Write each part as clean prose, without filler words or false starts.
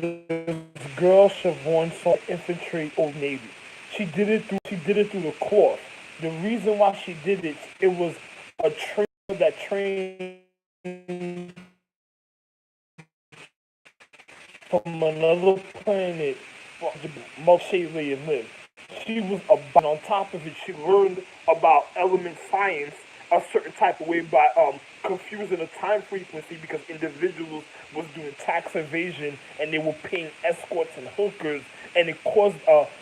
this girl Siobhan saw infiltrate Old Navy. She did it through the cloth. The reason why she did it, it was a trainer that trained from another planet Mulshayly and lived. She was about on top of it. She learned about element science a certain type of way by confusing the time frequency because individuals was doing tax evasion and they were paying escorts and hookers and it caused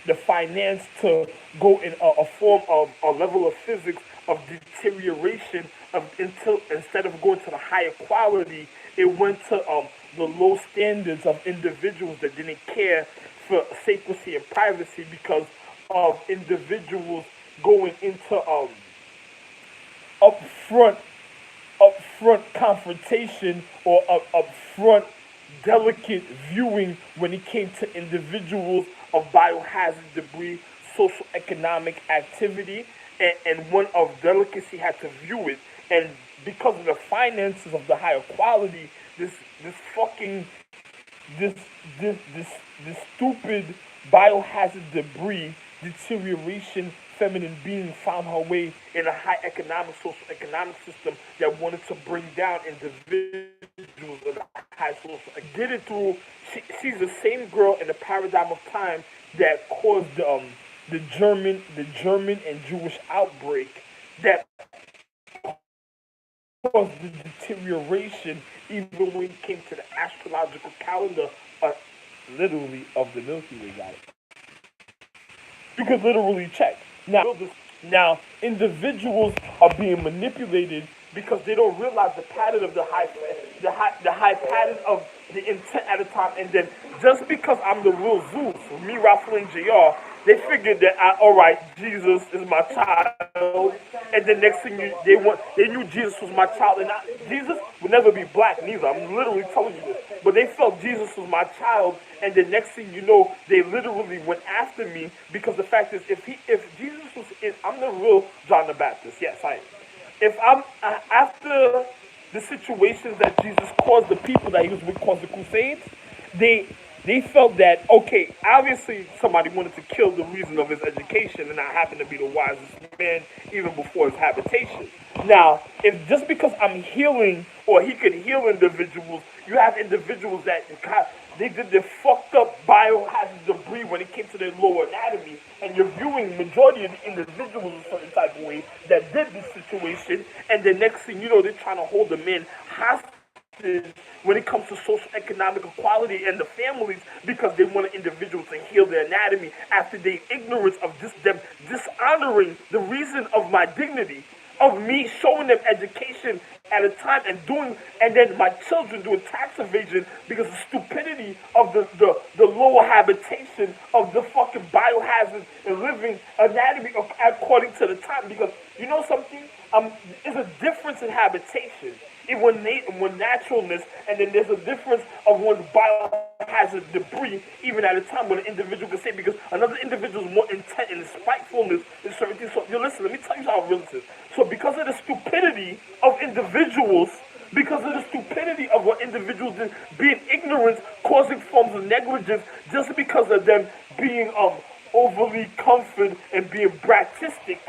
the finance to go in a form of a level of physics of deterioration of until instead of going to the higher quality, it went to the low standards of individuals that didn't care for secrecy and privacy because of individuals going into upfront upfront confrontation or upfront delicate viewing when it came to individuals of biohazard debris, social economic activity, and one of delicacy had to view it. And because of the finances of the higher quality, this fucking this this this this stupid biohazard debris deterioration feminine being found her way in a high economic social economic system that wanted to bring down individuals in a high social did it through she's the same girl in the paradigm of time that caused the German and Jewish outbreak that caused the deterioration even when it came to the astrological calendar uh, literally of the Milky Way, got it. You could literally check. Now individuals are being manipulated because they don't realize the pattern of the high pattern of the intent at a time. And then just because I'm the real Zeus, me, Raffle, and JR, they figured that all right, Jesus is my child, and the next thing they knew Jesus was my child, and Jesus would never be black neither. I'm literally telling you this, but they felt Jesus was my child, and the next thing you know, they literally went after me because the fact is, if Jesus was, I'm the real John the Baptist. Yes, I am. If I'm after the situations that Jesus caused the people that he was with cause the Crusades, they they felt that okay, obviously somebody wanted to kill the reason of his education, and I happen to be the wisest man even before his habitation. Now, if just because I'm healing or he could heal individuals, you have individuals that they did the fucked up biohazard debris when it came to their lower anatomy, and you're viewing majority of the individuals a certain type of way that did this situation, and the next thing you know, they're trying to hold the men hostage when it comes to social economic equality and the families because they want an individual to heal their anatomy after their ignorance of them dishonoring the reason of my dignity of me showing them education at a time and then my children doing tax evasion because of stupidity of the lower habitation of the fucking biohazard and living anatomy according to the time because you know something there's a difference in habitation it when naturalness, and then there's a difference of one's biohazard debris, even at a time when an individual can say, because another individual is more intent and spitefulness in certain things. So, you listen, let me tell you how real this is. So, because of the stupidity of individuals, because of the stupidity of what individuals did, being ignorant, causing forms of negligence, just because of them being overly comfort and being bratistic,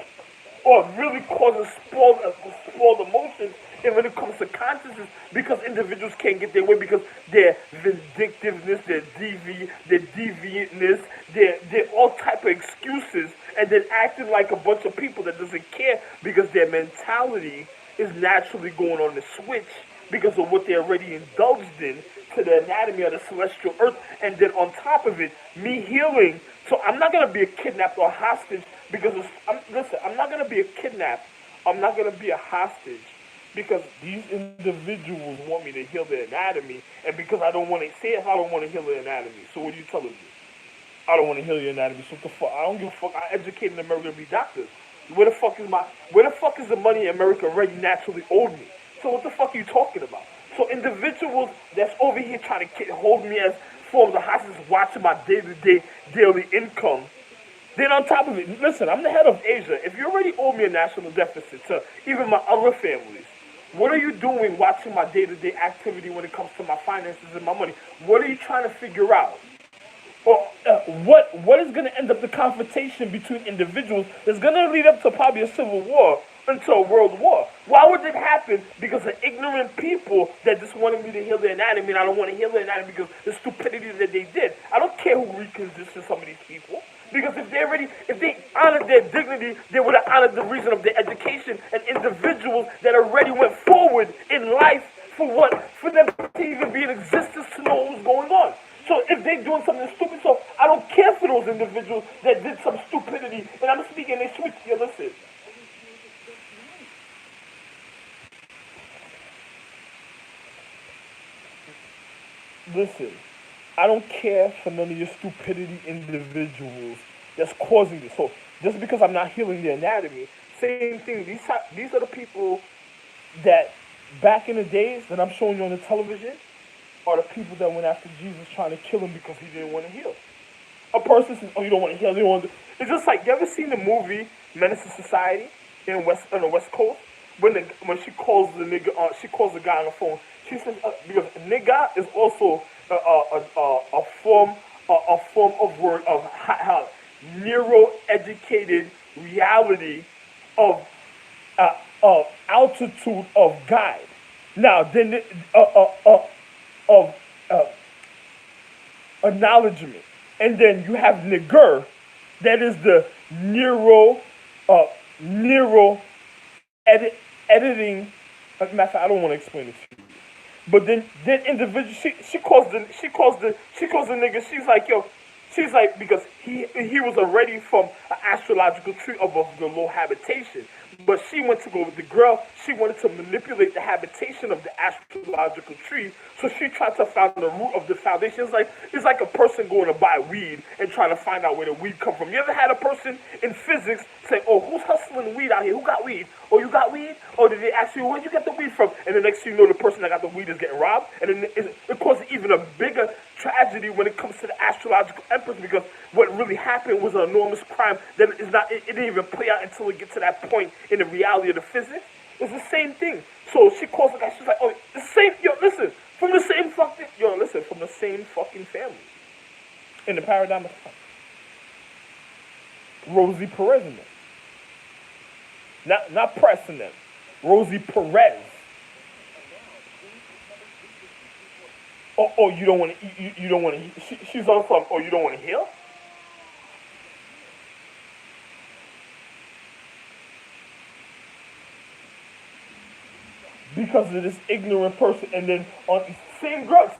or really causing spoiled emotions. And when it comes to consciousness, because individuals can't get their way because their vindictiveness, their deviantness, their all type of excuses, and then acting like a bunch of people that doesn't care because their mentality is naturally going on the switch because of what they're already indulged in to the anatomy of the celestial earth. And then on top of it, me healing. So I'm not going to be a kidnapped or hostage because, listen, I'm not going to be a kidnapped. I'm not going to be a hostage because these individuals want me to heal their anatomy, and because I don't want to say it, I don't want to heal their anatomy. So what are you telling me? I don't want to heal your anatomy. So what the fuck? I don't give a fuck. I educated America to be doctors. Where the fuck is the money America already naturally owed me? So what the fuck are you talking about? So individuals that's over here trying to hold me as forms of hostages, watching my day-to-day daily income. Then on top of it, listen, I'm the head of Asia. If you already owe me a national deficit to even my other families, What are you doing watching my day-to-day activity when it comes to my finances and my money? What are you trying to figure out? Or what is going to end up the confrontation between individuals that's going to lead up to probably a civil war into a world war? Why would it happen? Because of ignorant people that just wanted me to heal their anatomy, and I don't want to heal their anatomy because the stupidity that they did. I don't care who reconditioned some of these people. Because if they honored their dignity, they would have honored the reason of their education and individuals that already went forward in life for what? For them to even be in existence to know what was going on. So if they're doing something stupid, so I don't care for those individuals that did some stupidity, and I'm speaking, they switch. Yeah, listen, I don't care for none of your stupidity individuals that's causing this. So just because I'm not healing the anatomy, same thing. These are the people that back in the days that I'm showing you on the television are the people that went after Jesus trying to kill him because he didn't want to heal. A person says, "Oh, you don't want to heal. You don't want to." It's just like you ever seen the movie Menace to Society on the West Coast when she calls the nigga she calls the guy on the phone. She says because nigga is also a form of word of how neuro educated reality of altitude of guide. Now then of acknowledgement. And then you have nigger, that is the neuro editing. Matter of fact, I don't want to explain it to you. But then individual, she calls the nigga. She's like, yo, she's like, because he was already from an astrological tree of the low habitation. But she went to go with the girl. She wanted to manipulate the habitation of the astrological tree. So she tried to find the root of the foundation. It's like a person going to buy weed and trying to find out where the weed come from. You ever had a person in physics say, "Oh, who's hustling weed out here? Who got weed? Oh, you got weed? Or did they ask you where'd you get the weed from?" And the next thing you know, the person that got the weed is getting robbed. And then it causes even a bigger tragedy when it comes to the astrological empress, because what really happened was an enormous crime that is not. It didn't even play out until it gets to that point in the reality of the physics. It's the same thing. So she calls the guy. She's like, "Oh, the same. Yo, listen, from the same fucking. Yo, listen, from the same fucking family. In the paradigm of time. Rosie Perez in them. Not Press in them. Rosie Perez. Oh, you don't want to. You don't want to. She's on some. Oh, you don't want to heal. Because of this ignorant person, and then on same girl,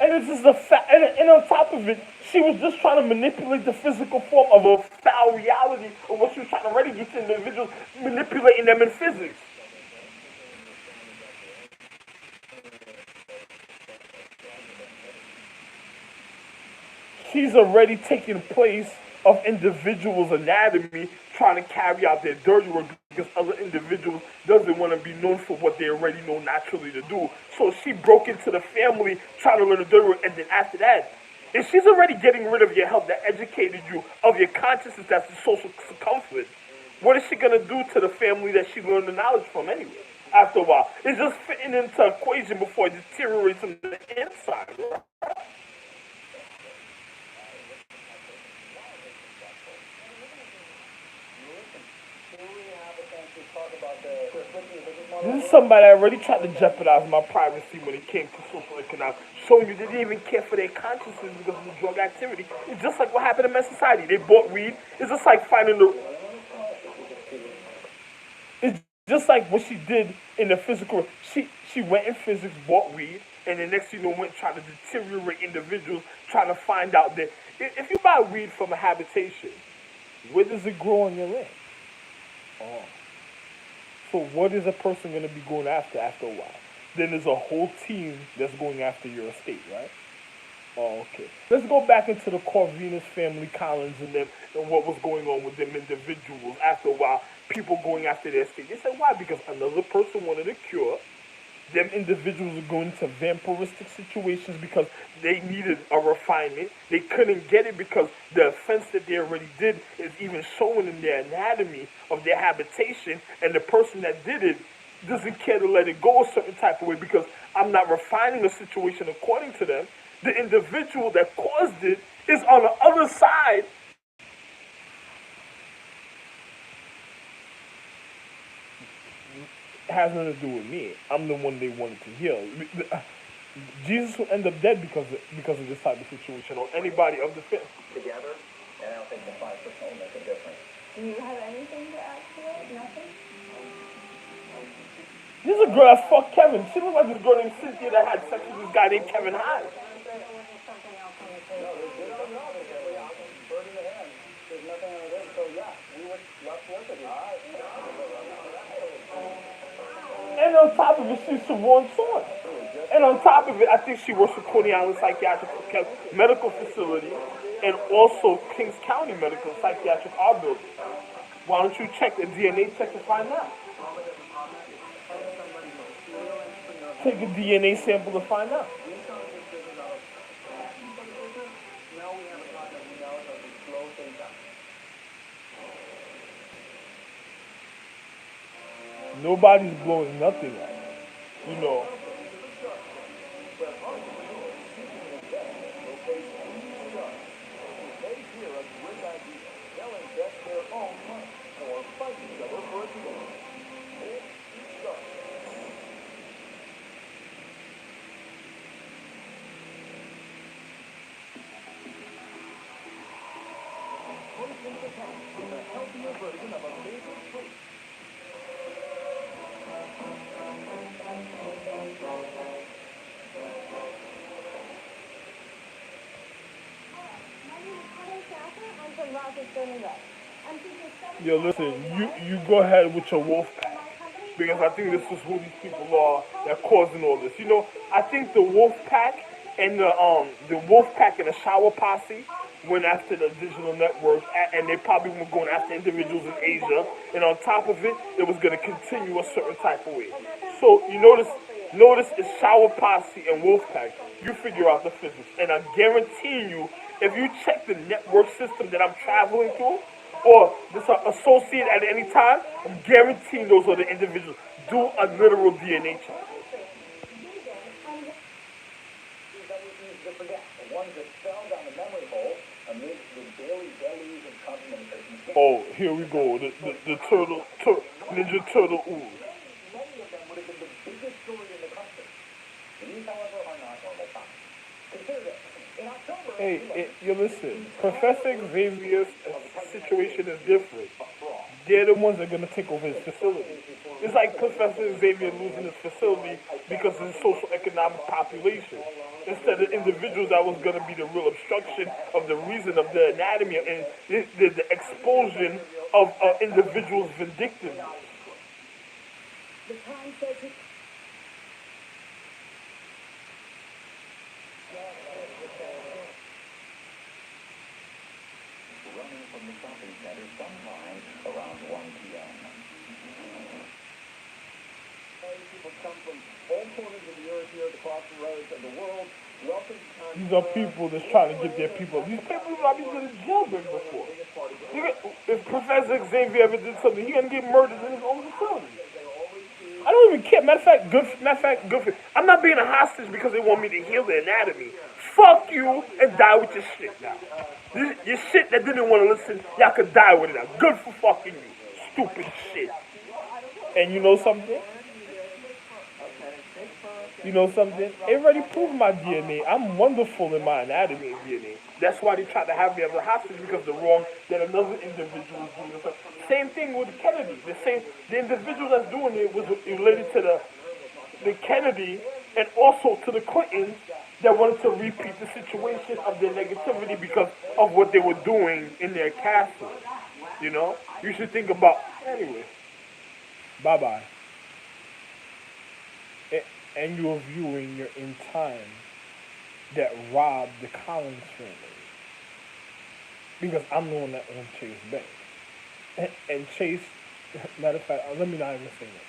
and it's just a fact. And on top of it, she was just trying to manipulate the physical form of a foul reality of what she was trying to already do to individuals, manipulating them in physics. She's already taking place of individuals' anatomy, trying to carry out their dirty work because other individuals doesn't want to be known for what they already know naturally to do. So she broke into the family trying to learn the dirty work, and then after that, if she's already getting rid of your help that educated you of your consciousness, that's the social circumference, what is she gonna do to the family that she learned the knowledge from anyway? After a while, it's just fitting into an equation before it deteriorates from the inside, right? This is somebody that already tried to jeopardize my privacy when it came to social economics, showing you they didn't even care for their consciousness because of the drug activity. It's just like what happened in men's society. They bought weed. It's just like finding the. It's just like what she did in the physical. She went in physics, bought weed, and the next thing you know, went trying to deteriorate individuals, trying to find out that if you buy weed from a habitation, where does it grow on your land? Oh. So what is a person going to be going after a while? Then there's a whole team that's going after your estate, right? Oh, okay. Let's go back into the Corvinus family, Collins, and them, and what was going on with them individuals. After a while, people going after their estate. They said, why? Because another person wanted a cure, them individuals are going to vampiristic situations because they needed a refinement. They couldn't get it because the offense that they already did is even showing in their anatomy of their habitation, and the person that did it doesn't care to let it go a certain type of way because I'm not refining a situation according to them. The individual that caused it is on the other side. It has nothing to do with me. I'm the one they wanted to heal. Jesus will end up dead because of this type of situation, or anybody of the faith. Together, and I don't think the 5% will make a difference. Do you have anything to add to it? Nothing? This is a girl that fucked Kevin. She looks like this girl named Cynthia that had sex with this guy named Kevin Hines. And on top of it, she's Siobhan Thorne. And on top of it, I think she works for Coney Island Psychiatric Medical Facility and also Kings County Medical Psychiatric Art Building. Why don't you check the DNA check to find out? Take a DNA sample to find out. Nobody's blowing nothing up. You know. Yo, listen, you go ahead with your wolf pack. Because I think this is who these people are that are causing all this. You know, I think the wolf pack and the wolf pack and the shower posse went after the digital network, and they probably were going after individuals in Asia. And on top of it, it was going to continue a certain type of way. So you notice it's shower posse and wolf pack. You figure out the physics, and I guarantee you, if you check the network system that I'm traveling through, or this associate at any time, I'm guaranteeing those are the individuals. Do a literal DNA check. Oh, here we go. The turtle, Ninja Turtle ooze. Many of them would have been the biggest story in the country. These, however, are not normal times. Consider this. In October... Hey, you listen. Professor Xavier's situation is different. They're the ones that are going to take over his facility. It's like Professor Xavier losing his facility because of his social-economic population. Instead of individuals that was going to be the real obstruction of the reason of the anatomy and the expulsion of individuals' vindictiveness. The Times says it. Running from the shopping center sometime around 1 p.m. People come from all corners of the earth here, across the roads of the world. Welcome to These are people that's trying to get their people. These people might be going to jail before. If Professor Xavier ever did something, he's going to get murdered in his own facility. I don't even care. Matter of fact, good for I'm not being a hostage because they want me to heal the anatomy. Fuck you and die with your shit now. Your shit that didn't want to listen, y'all could die with it now. Good for fucking you. Stupid shit. And you know something? You know something? It already proved my DNA. I'm wonderful in my anatomy and DNA. That's why they tried to have me as a hostage because the wrong that another individual was doing. So, same thing with Kennedy. The individual that's doing it was related to the Kennedy and also to the Clintons that wanted to repeat the situation of their negativity because of what they were doing in their castle. You know? You should think about... Anyway. Bye-bye. And you're viewing your In Time that robbed the Collins family. Because I'm the one that owned Chase Bank. And Chase, matter of fact, let me not even say that.